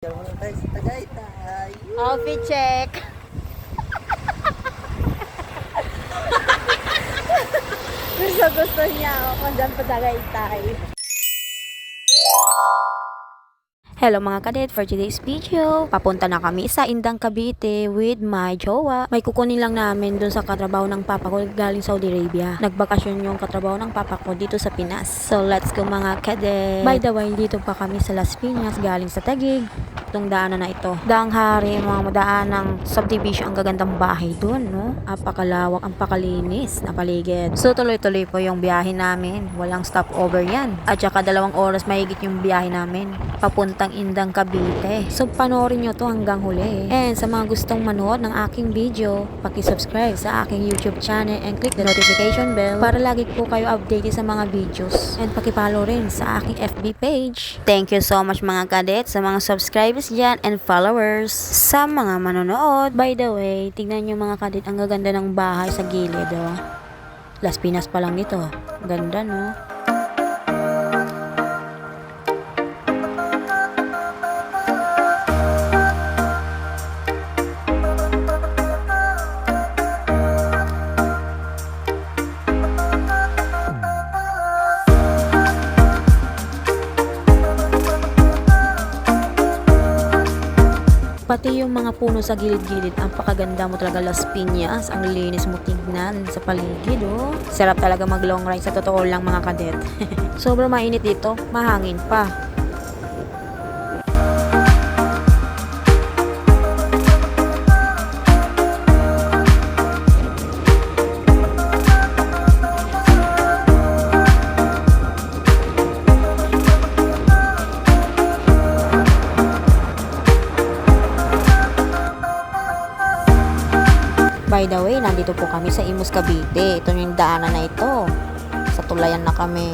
Diyan muna tayo sa Tagaytay. Outfit check. Gusto niya ako kung dyan pa Tagaytay. Hello mga kadet, for today's video, papunta na kami sa Indang Cavite with my jowa. May kukunin lang namin dun sa katrabaho ng papa ko galing Saudi Arabia. Nagbakasyon yung katrabaho ng papa ko dito sa Pinas. So let's go mga kadet. By the way, dito pa kami sa Las Piñas galing sa Taguig. Itong daanan na ito. Daang hari, mga madaan ng subdivision. Ang gagandang bahay dun, no? Apakalawak, ang pakalinis na paligid. So tuloy-tuloy po yung biyahe namin. Walang stopover yan. At saka 2 oras mahigit yung biyahe namin. Papuntang Indang Cavite. So panoorin nyo to hanggang huli. And sa mga gustong manood ng aking video, paki-subscribe sa aking YouTube channel and click the notification bell para lagi po kayo updated sa mga videos. And paki-follow rin sa aking FB page. Thank you so much mga kadet sa mga subscribers dyan and followers sa mga manonood. By the way, tignan nyo mga kadet, ang gaganda ng bahay sa gilid, oh. Las Pinas pa lang ito. Ganda, no? Pati yung mga puno sa gilid-gilid, ang pakaganda mo talaga, Las Piñas. Ang linis mo tignan sa paligid, oh. Sarap talaga mag long ride, sa totoo lang mga kadet. Sobrang mainit dito, mahangin pa. By the way, nandito po kami sa Imus, Cavite. Ito yung daanan na ito. Sa tulayan na kami.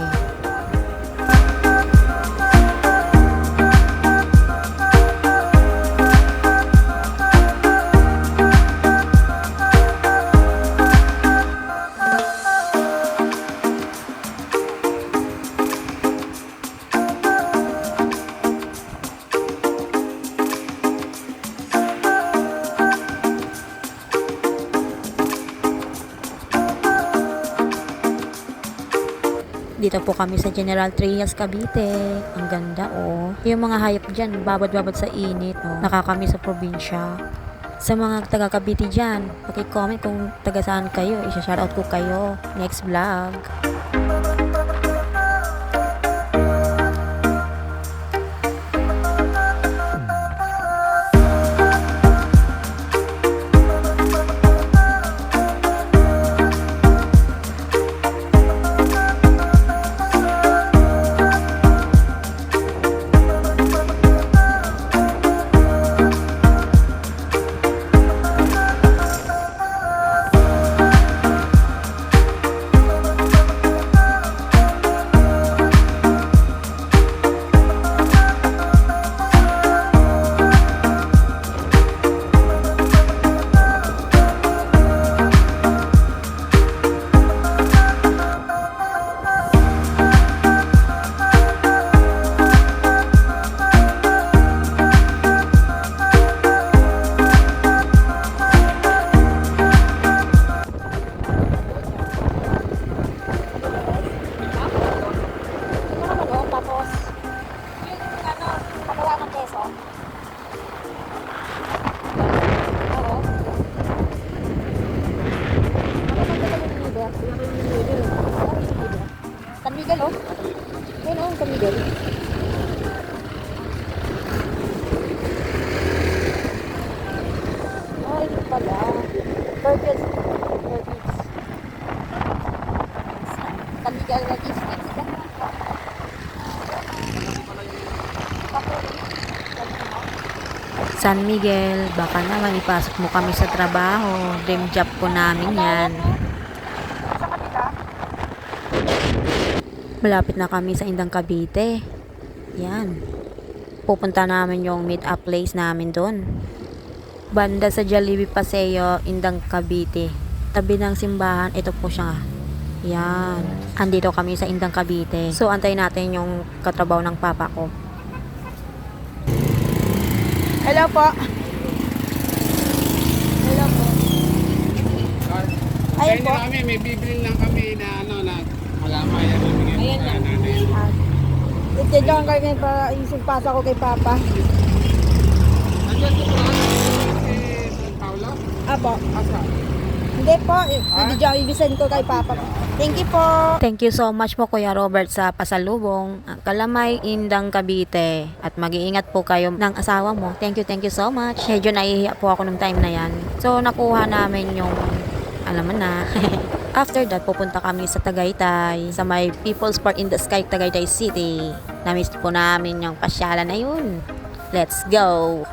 Dito po kami sa General Trias, Cavite. Ang ganda, oh. Yung mga hayop dyan, babad-babad sa init, oh. Nakakami sa probinsya. Sa mga taga Cavite dyan, paki-comment kung taga saan kayo. Isa-shoutout ko kayo. Next vlog. San Miguel, oh. Ayun, oh, San Miguel. Oh, ito pala. Perfect. San Miguel Logistics. San Miguel, baka naman ipasok mo kami sa trabaho. Dream job po namin yan. Malapit na kami sa Indang Cavite. Yan. Pupunta namin yung meet-up place namin doon. Banda sa Jollibee Paseo, Indang Cavite. Tabi ng simbahan, ito po siya. Yan. Andito kami sa Indang Cavite. So, antayin natin yung katrabaho ng papa ko. Hello po. Hello po. Ayun po. Kami, may bibili lang kami na ano na kalama yan. Ayan na. Nanay. Itidyan kami para isugpasa ko kay Papa. Nandiyan po ba? San Paulo? Apo. Asa? Hindi po. Itidyan ibisend ko kay Papa. Thank you po. Thank you so much po Kuya Robert sa pasalubong. Kalamay, Indang, Cavite. At mag-iingat po kayo ng asawa mo. Thank you so much. Medyo nahihiya po ako nung time na yan. So nakuha namin yung alam mo na. After that, pupunta kami sa Tagaytay, sa may People's Park in the Sky, Tagaytay City. Namiss po namin yung pasyalan na yun. Let's go!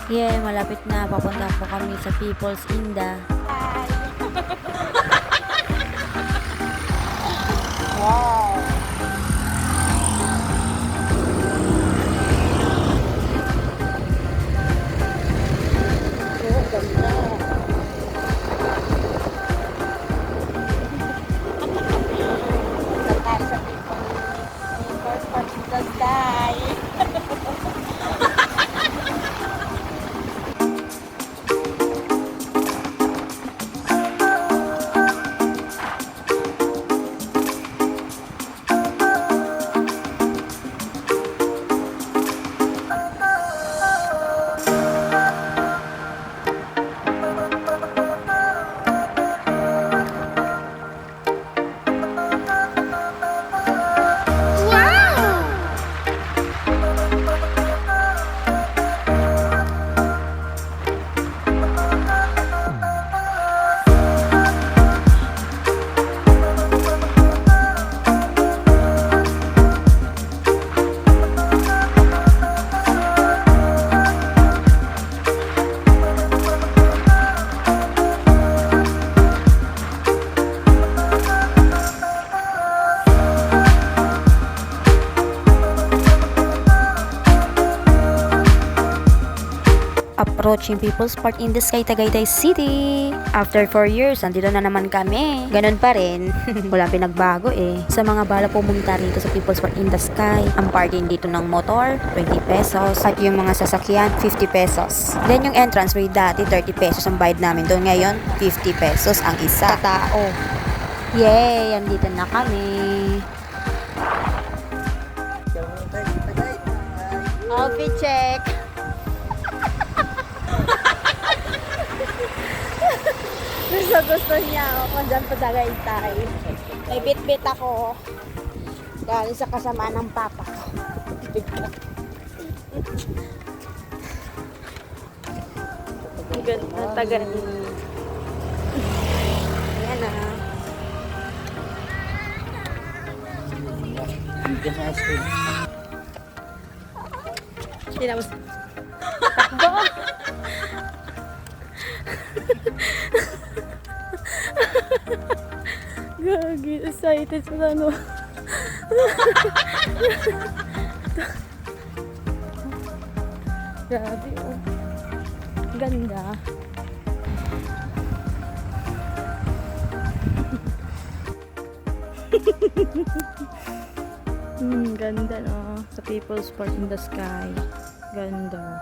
Yeah, malapit na. Papunta po kami sa People's Inda. Wow. Oh, ganda. Natasha People's Park in the Sky. Approaching People's Park in the Sky, Tagaytay City. After 4 years, andito na naman kami. Ganun pa rin. Wala pinagbago eh. Sa mga bala pumunta rito sa People's Park in the Sky, ang parking dito ng motor, 20 pesos. At yung mga sasakyan, 50 pesos. Then yung entrance way dati, 30 pesos ang bayad namin doon. Ngayon, 50 pesos ang isa. Tao. Yay! Andito na kami. Outfit check. Gusto niya ako dyan pa Tagaytay. May bit-bit ako. Galing sa kasama ng papa ko. Ganda taga. Ayan na. Tinapos. Takbo. Gagi, excited sa ano. Grabe oh. Ganda. Ganda no. Sa People's Park in the Sky. Ganda.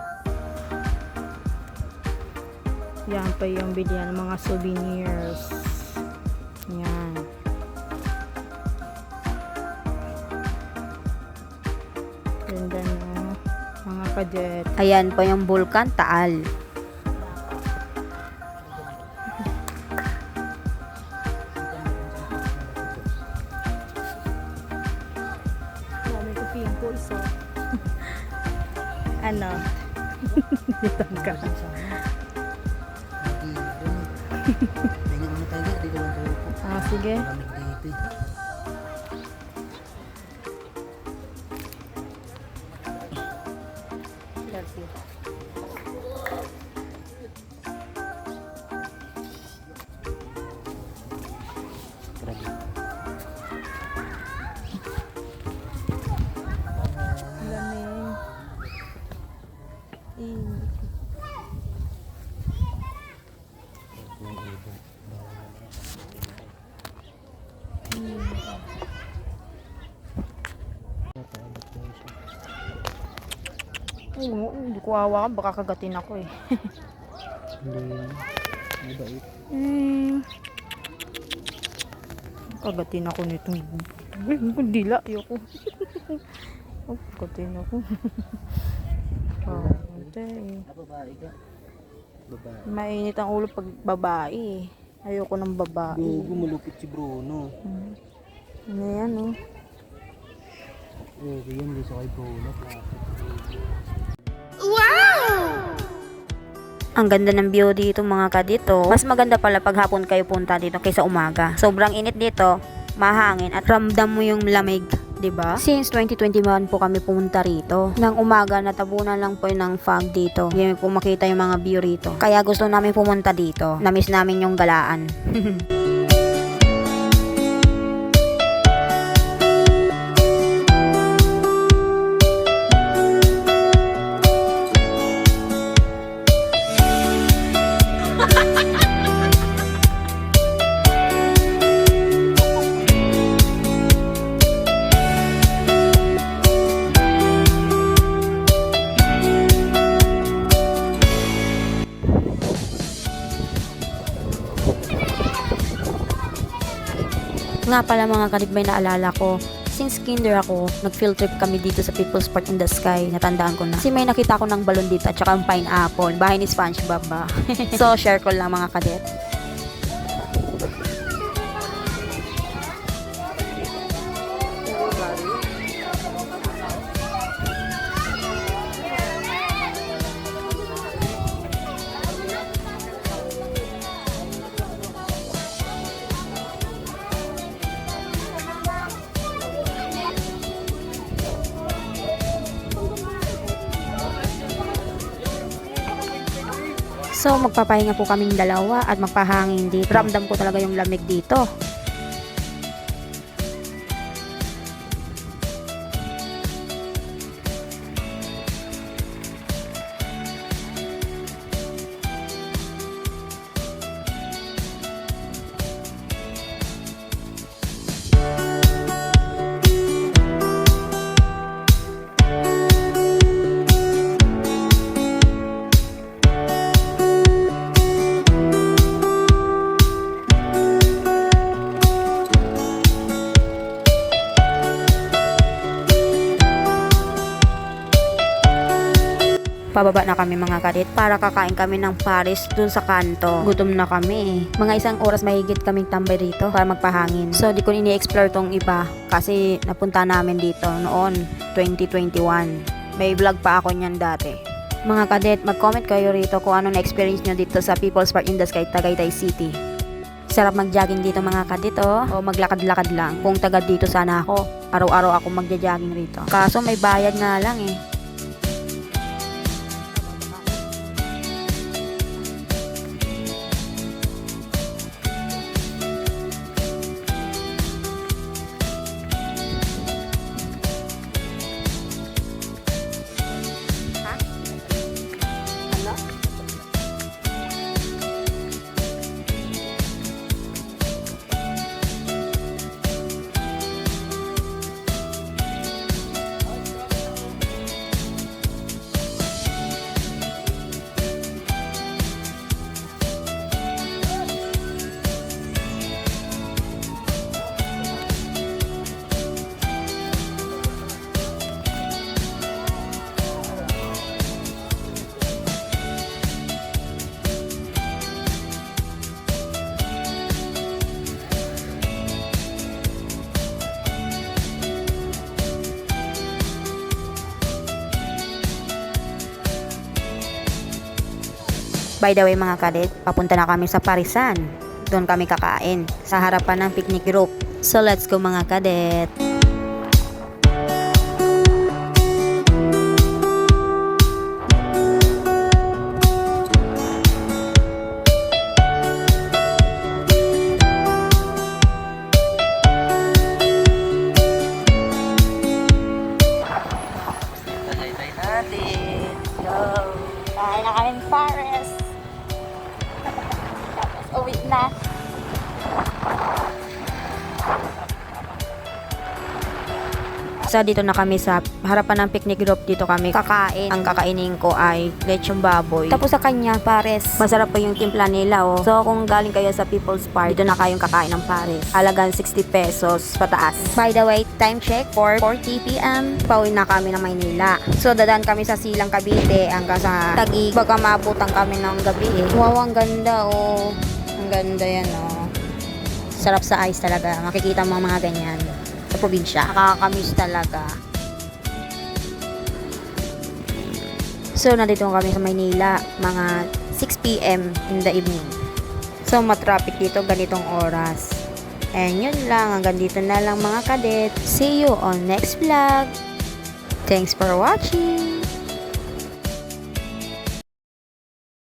Yan pa yung bilihan ng mga souvenirs. Yan. Ganda no. Mga kajet. Ayan pa yung Bulkan Taal. Dami ko pimples oh. Ano? Dito ka. Ah, sige. Oo, hindi ko hawakan, baka kagatin ako eh. Kagatin ako nitong dila, ayoko. Oh, kagatin ako. Babae ka. Babae. Mainit ang ulo pag babae. Ayoko ng babae. Gumulupit si Bruno. Ano yan oh. Okay, yun. Hindi sa kay Bruno. Ang ganda ng view dito mga kadito. Mas maganda pala pag hapon kayo punta dito kaysa umaga. Sobrang init dito, mahangin at ramdam mo yung lamig, 'di ba? Since 2021 po kami pumunta rito. Nang umaga natabunan lang po ng fog dito. Hindi po makita yung mga view rito. Kaya gusto namin pumunta dito. Namiss namin yung galaan. Nga pala mga kadib, may naalala ko. Since kinder ako, nag-field trip kami dito sa People's Park in the Sky. Natandaan ko na. Kasi may nakita ko ng balon dito at saka ang pineapple. Bahay ni SpongeBob ba? So, share ko lang mga kadet. So, magpapahinga po kaming dalawa at magpahangin dito. Ramdam ko talaga yung lamig dito. Pababa na kami mga kadit para kakain kami ng pares dun sa kanto. Gutom na kami. Mga isang oras mahigit kaming tambay rito para magpahangin. So di ko ini-explore tong iba kasi napunta namin dito noon 2021. May vlog pa ako niyan dati. Mga kadet, mag-comment kayo rito kung ano na-experience nyo dito sa People's Park in the Sky, Tagaytay City. Sarap mag-jogging dito mga kadit o maglakad-lakad lang. Kung taga dito sana ako, araw-araw ako magja-jogging rito. Kaso may bayad nga lang eh. By the way mga kadet, papunta na kami sa Parisan. Doon kami kakain sa harapan ng picnic group. So let's go mga kadet. Kain na kami pares. Tapos uwi na. So dito na kami sa harapan ng picnic group. Dito kami kakain. Ang kakainin ko ay lechong baboy. Tapos sa kanya, pares. Masarap pa yung timpla nila oh. So kung galing kayo sa People's Park, dito na kayong kakain ng pares. Halagang 60 pesos pataas. By the way, time check for 4:40 p.m. Pauwi na kami ng Maynila. So dadaan kami sa Silang Cavite hanggang sa Taguig. Baka maabutan kami ng gabi eh. Wow, ang ganda oh. Ang ganda yan oh. Sarap sa ice talaga. Makikita mo mga ganyan sa probinsya. Nakakamiss talaga. So, nandito kami sa Maynila, mga 6 p.m. in the evening. So, matraffic dito ganitong oras. And yun lang, hanggang dito na lang mga kadet. See you on next vlog. Thanks for watching.